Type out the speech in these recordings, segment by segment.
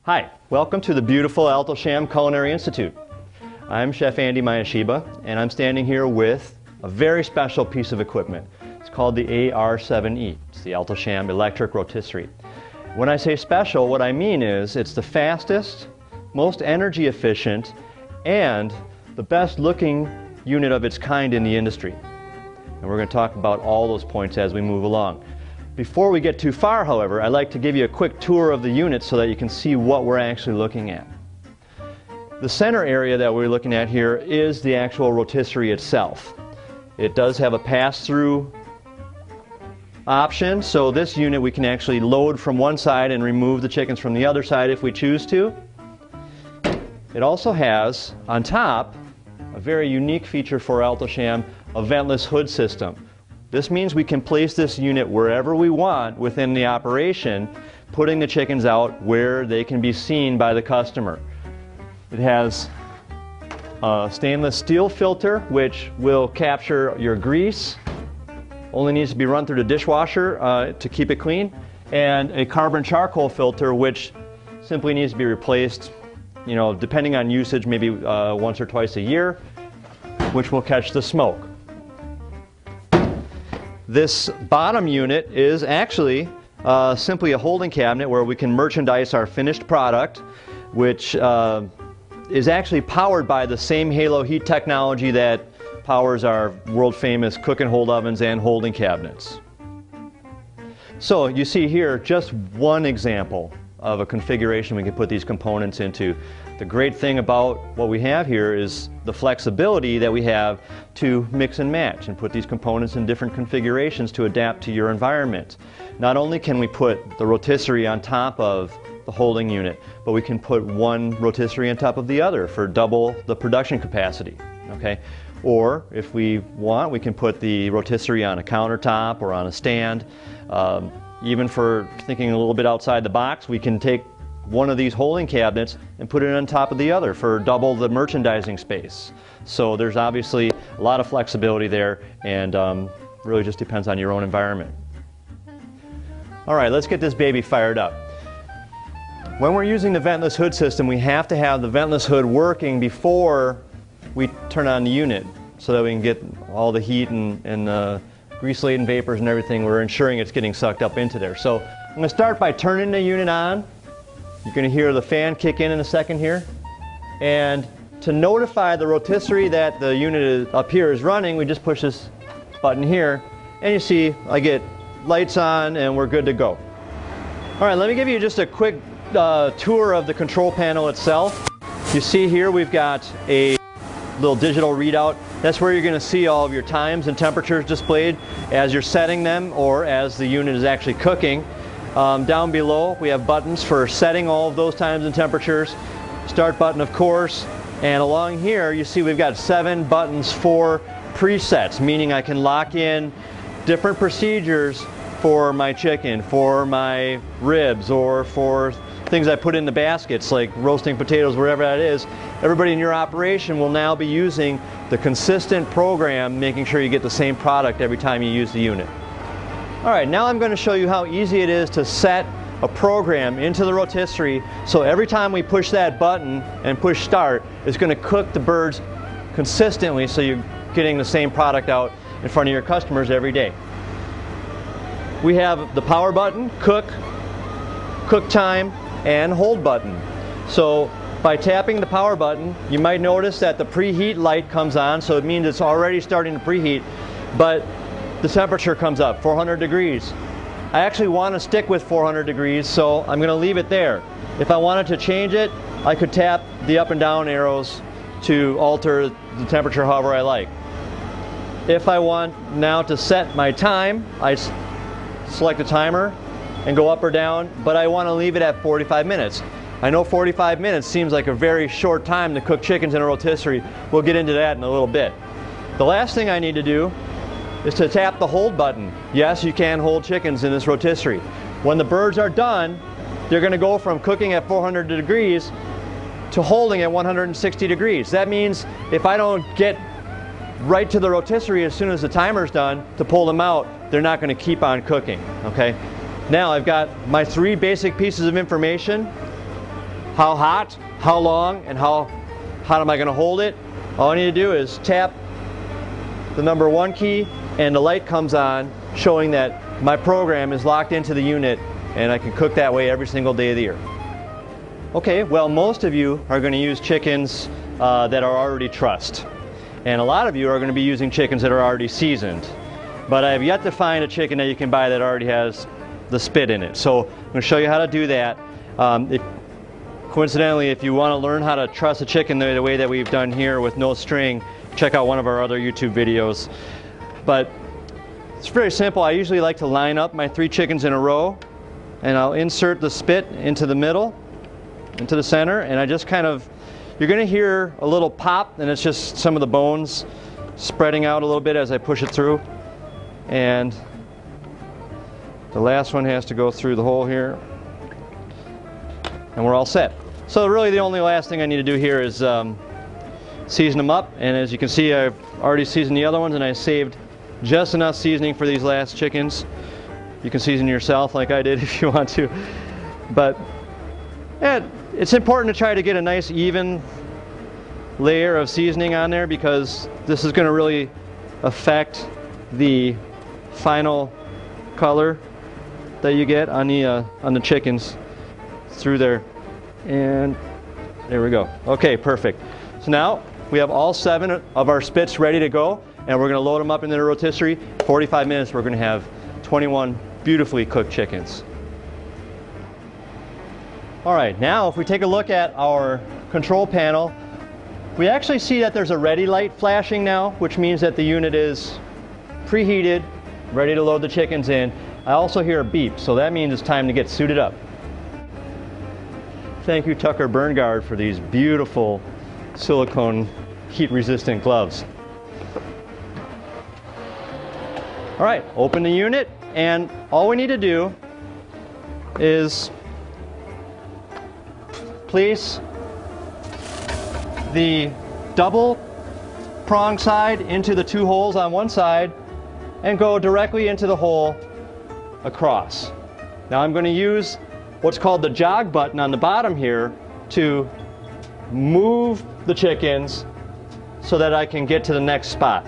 Hi, welcome to the beautiful Alto Shaam Culinary Institute. I'm Chef Andy Mayashiba, and I'm standing here with a very special piece of equipment. It's called the AR7E. It's the Alto Shaam electric rotisserie. When I say special, what I mean is it's the fastest, most energy efficient, and the best looking unit of its kind in the industry. And we're going to talk about all those points as we move along. Before we get too far, however, I'd like to give you a quick tour of the unit so that you can see what we're actually looking at. The center area that we're looking at here is the actual rotisserie itself. It does have a pass-through option, so this unit we can actually load from one side and remove the chickens from the other side if we choose to. It also has, on top, a very unique feature for Alto Shaam, a ventless hood system. This means we can place this unit wherever we want within the operation, putting the chickens out where they can be seen by the customer. It has a stainless steel filter which will capture your grease, only needs to be run through the dishwasher to keep it clean, and a carbon charcoal filter which simply needs to be replaced, depending on usage, maybe once or twice a year, which will catch the smoke. This bottom unit is actually simply a holding cabinet where we can merchandise our finished product, which is actually powered by the same halo heat technology that powers our world famous cook and hold ovens and holding cabinets. So you see here just one example of a configuration we can put these components into. The great thing about what we have here is the flexibility that we have to mix and match and put these components in different configurations to adapt to your environment. Not only can we put the rotisserie on top of the holding unit, but we can put one rotisserie on top of the other for double the production capacity. Okay? Or if we want, we can put the rotisserie on a countertop or on a stand. Even for thinking a little bit outside the box, we can take one of these holding cabinets and put it on top of the other for double the merchandising space. So there's obviously a lot of flexibility there, and really just depends on your own environment. All right, let's get this baby fired up. When we're using the ventless hood system, we have to have the ventless hood working before we turn on the unit so that we can get all the heat and the grease-laden vapors and everything. We're ensuring it's getting sucked up into there. So I'm going to start by turning the unit on. You're going to hear the fan kick in a second here. And to notify the rotisserie that the unit up here is running, we just push this button here. And you see I get lights on and we're good to go. All right, let me give you just a quick tour of the control panel itself. You see here we've got a little digital readout. That's where you're going to see all of your times and temperatures displayed as you're setting them or as the unit is actually cooking. Down below we have buttons for setting all of those times and temperatures. Start button, of course. And along here you see we've got 7 buttons for presets, meaning I can lock in different procedures for my chicken, for my ribs, or for things I put in the baskets like roasting potatoes, wherever that is. Everybody in your operation will now be using the consistent program, making sure you get the same product every time you use the unit. All right, now I'm going to show you how easy it is to set a program into the rotisserie so every time we push that button and push start, it's going to cook the birds consistently so you're getting the same product out in front of your customers every day. We have the power button, cook time, and hold button. So by tapping the power button, you might notice that the preheat light comes on, so it means it's already starting to preheat, but the temperature comes up, 400 degrees. I actually want to stick with 400 degrees, so I'm going to leave it there. If I wanted to change it, I could tap the up and down arrows to alter the temperature however I like. If I want now to set my time, I select a timer and go up or down, but I want to leave it at 45 minutes. I know 45 minutes seems like a very short time to cook chickens in a rotisserie. We'll get into that in a little bit. The last thing I need to do is to tap the hold button. Yes, you can hold chickens in this rotisserie. When the birds are done, they're going to go from cooking at 400 degrees to holding at 160 degrees. That means if I don't get right to the rotisserie as soon as the timer's done to pull them out, they're not going to keep on cooking. Okay? Now I've got my 3 basic pieces of information. how hot, how long, and how hot am I going to hold it, all I need to do is tap the number 1 key and the light comes on showing that my program is locked into the unit and I can cook that way every single day of the year. Okay, well, most of you are going to use chickens that are already trussed. And a lot of you are going to be using chickens that are already seasoned. But I have yet to find a chicken that you can buy that already has the spit in it. So I'm going to show you how to do that. Coincidentally, if you want to learn how to truss a chicken the way that we've done here with no string, check out one of our other YouTube videos. But it's very simple. I usually like to line up my 3 chickens in a row, and I'll insert the spit into the middle, into the center, and I just kind of, you're going to hear a little pop, and it's just some of the bones spreading out a little bit as I push it through. And the last one has to go through the hole here, and we're all set. So really the only last thing I need to do here is season them up, and as you can see, I've already seasoned the other ones and I saved just enough seasoning for these last chickens. You can season yourself like I did if you want to, but it's important to try to get a nice even layer of seasoning on there, because this is going to really affect the final color that you get on the chickens through there. And there we go. Okay, perfect. So now we have all 7 of our spits ready to go, and we're going to load them up into the rotisserie. 45 minutes, we're going to have 21 beautifully cooked chickens. All right, now if we take a look at our control panel, we actually see that there's a ready light flashing now, which means that the unit is preheated, ready to load the chickens in. I also hear a beep, so that means it's time to get suited up. Thank you, Tucker Bernguard, for these beautiful silicone heat-resistant gloves. All right, open the unit, and all we need to do is place the double prong side into the 2 holes on one side and go directly into the hole across. Now I'm going to use what's called the jog button on the bottom here to move the chickens so that I can get to the next spot.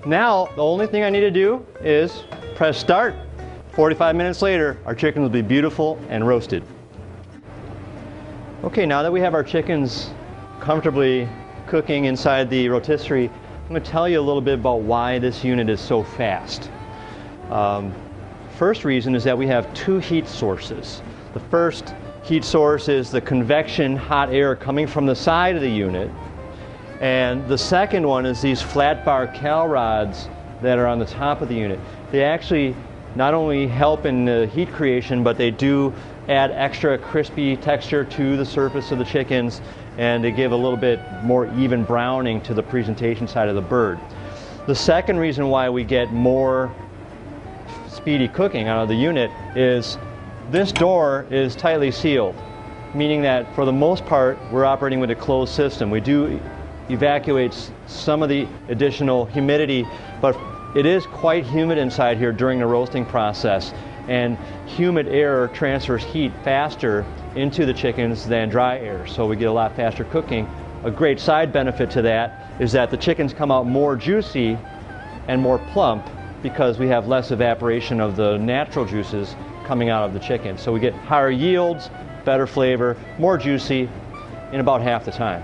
Now, the only thing I need to do is press start. 45 minutes later, our chickens will be beautiful and roasted. Okay, now that we have our chickens comfortably cooking inside the rotisserie, I'm going to tell you a little bit about why this unit is so fast. First reason is that we have 2 heat sources. The first heat source is the convection hot air coming from the side of the unit. And the second one is these flat bar cal rods that are on the top of the unit. They actually not only help in the heat creation, but they do add extra crispy texture to the surface of the chickens, and they give a little bit more even browning to the presentation side of the bird. The second reason why we get more speedy cooking out of the unit is this door is tightly sealed, meaning that for the most part we're operating with a closed system. We do evacuates some of the additional humidity, but it is quite humid inside here during the roasting process, and humid air transfers heat faster into the chickens than dry air, so we get a lot faster cooking. A great side benefit to that is that the chickens come out more juicy and more plump because we have less evaporation of the natural juices coming out of the chicken. So we get higher yields, better flavor, more juicy in about half the time.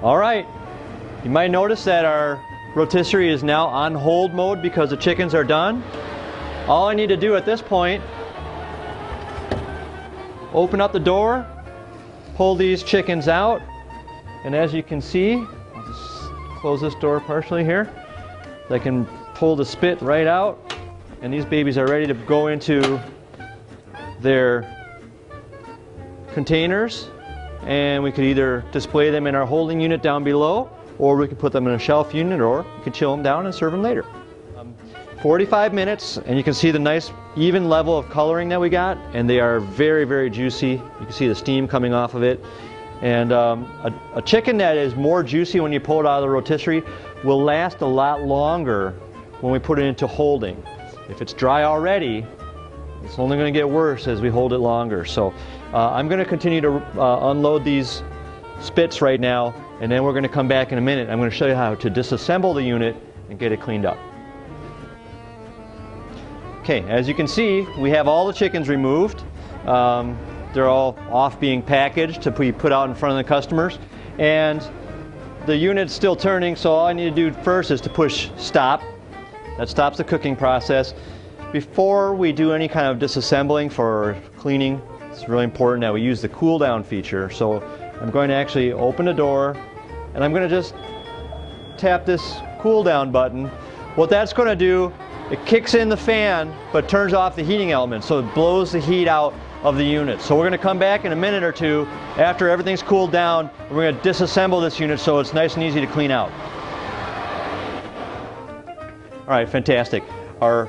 All right, you might notice that our rotisserie is now on hold mode because the chickens are done. All I need to do at this point, open up the door, pull these chickens out, and as you can see, I'll just close this door partially here. I can pull the spit right out, and these babies are ready to go into their containers and we could either display them in our holding unit down below, or we could put them in a shelf unit, or you could chill them down and serve them later. 45 minutes, and you can see the nice even level of coloring that we got, and they are very, very juicy. You can see the steam coming off of it. And a chicken that is more juicy when you pull it out of the rotisserie will last a lot longer when we put it into holding. If it's dry already, it's only going to get worse as we hold it longer. So I'm going to continue to unload these spits right now, and then we're going to come back in a minute. I'm going to show you how to disassemble the unit and get it cleaned up. Okay, as you can see, we have all the chickens removed. They're all off being packaged to be put out in front of the customers. And the unit's still turning, so all I need to do first is to push stop. That stops the cooking process. Before we do any kind of disassembling for cleaning, it's really important that we use the cool down feature. So I'm going to actually open the door, and I'm going to just tap this cool down button. What that's going to do, it kicks in the fan, but turns off the heating element, so it blows the heat out of the unit. So we're going to come back in a minute or two after everything's cooled down, and we're going to disassemble this unit so it's nice and easy to clean out. All right, fantastic. Our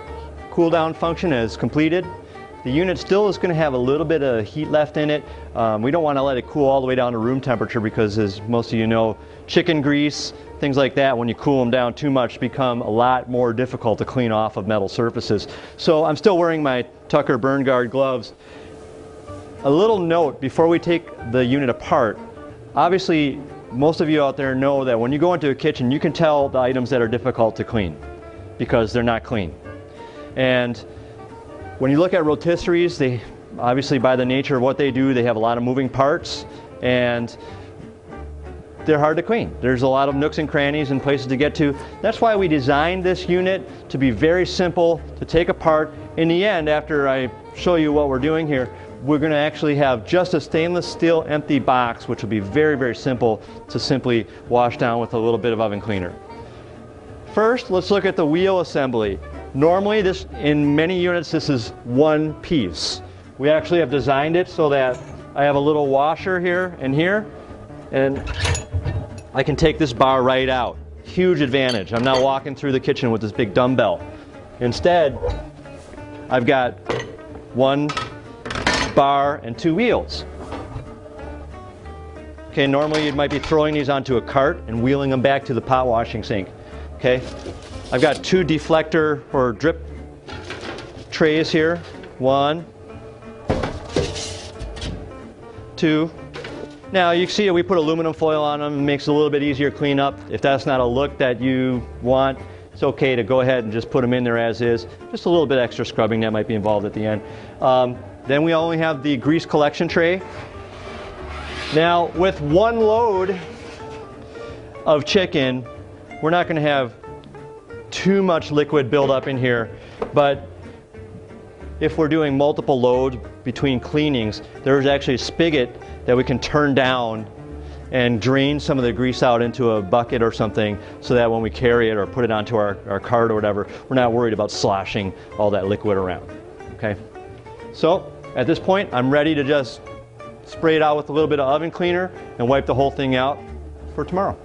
cool down function is completed. The unit still is going to have a little bit of heat left in it. We don't want to let it cool all the way down to room temperature because, as most of you know, chicken grease, things like that, when you cool them down too much, become a lot more difficult to clean off of metal surfaces. So I'm still wearing my Tucker Burn Guard gloves. A little note before we take the unit apart. Obviously, most of you out there know that when you go into a kitchen, you can tell the items that are difficult to clean because they're not clean. And when you look at rotisseries, they obviously, by the nature of what they do, they have a lot of moving parts, and they're hard to clean. There's a lot of nooks and crannies and places to get to. That's why we designed this unit to be very simple to take apart. In the end, after I show you what we're doing here, we're going to actually have just a stainless steel empty box, which will be very, very simple to simply wash down with a little bit of oven cleaner. First, let's look at the wheel assembly. Normally, in many units, this is one piece. We actually have designed it so that I have a little washer here, and I can take this bar right out. Huge advantage. I'm not walking through the kitchen with this big dumbbell. Instead, I've got one bar and two wheels. Okay, normally you might be throwing these onto a cart and wheeling them back to the pot washing sink. Okay, I've got two deflector or drip trays here. One, two. Now you see we put aluminum foil on them. It makes it a little bit easier to clean up. If that's not a look that you want, it's okay to go ahead and just put them in there as is. Just a little bit extra scrubbing that might be involved at the end. Then we only have the grease collection tray. Now with one load of chicken, we're not going to have too much liquid build up in here, but if we're doing multiple loads between cleanings, there's actually a spigot that we can turn down and drain some of the grease out into a bucket or something, so that when we carry it or put it onto our cart or whatever, we're not worried about sloshing all that liquid around. Okay, so at this point I'm ready to just spray it out with a little bit of oven cleaner and wipe the whole thing out for tomorrow.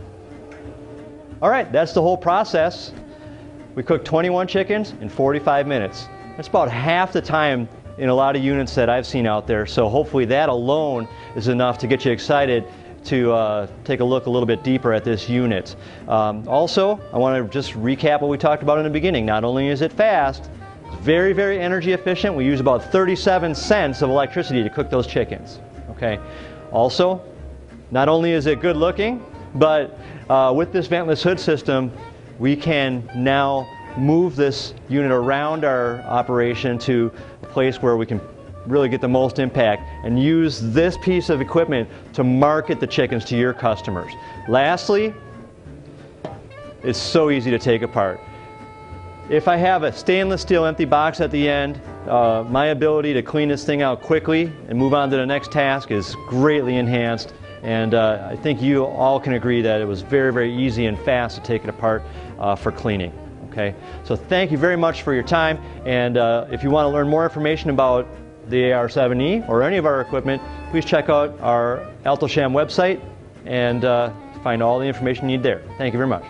All right, that's the whole process. We cooked 21 chickens in 45 minutes. That's about half the time in a lot of units that I've seen out there. So hopefully that alone is enough to get you excited to take a look a little bit deeper at this unit. Also, I want to just recap what we talked about in the beginning. Not only is it fast, it's very, very energy efficient. We use about 37 cents of electricity to cook those chickens. Okay. Also, not only is it good looking, but with this ventless hood system, we can now move this unit around our operation to a place where we can really get the most impact and use this piece of equipment to market the chickens to your customers. Lastly, it's so easy to take apart. If I have a stainless steel empty box at the end, my ability to clean this thing out quickly and move on to the next task is greatly enhanced. And I think you all can agree that it was very, very easy and fast to take it apart for cleaning. Okay, so thank you very much for your time. And if you want to learn more information about the AR7E or any of our equipment, please check out our Alto Shaam website and find all the information you need there. Thank you very much.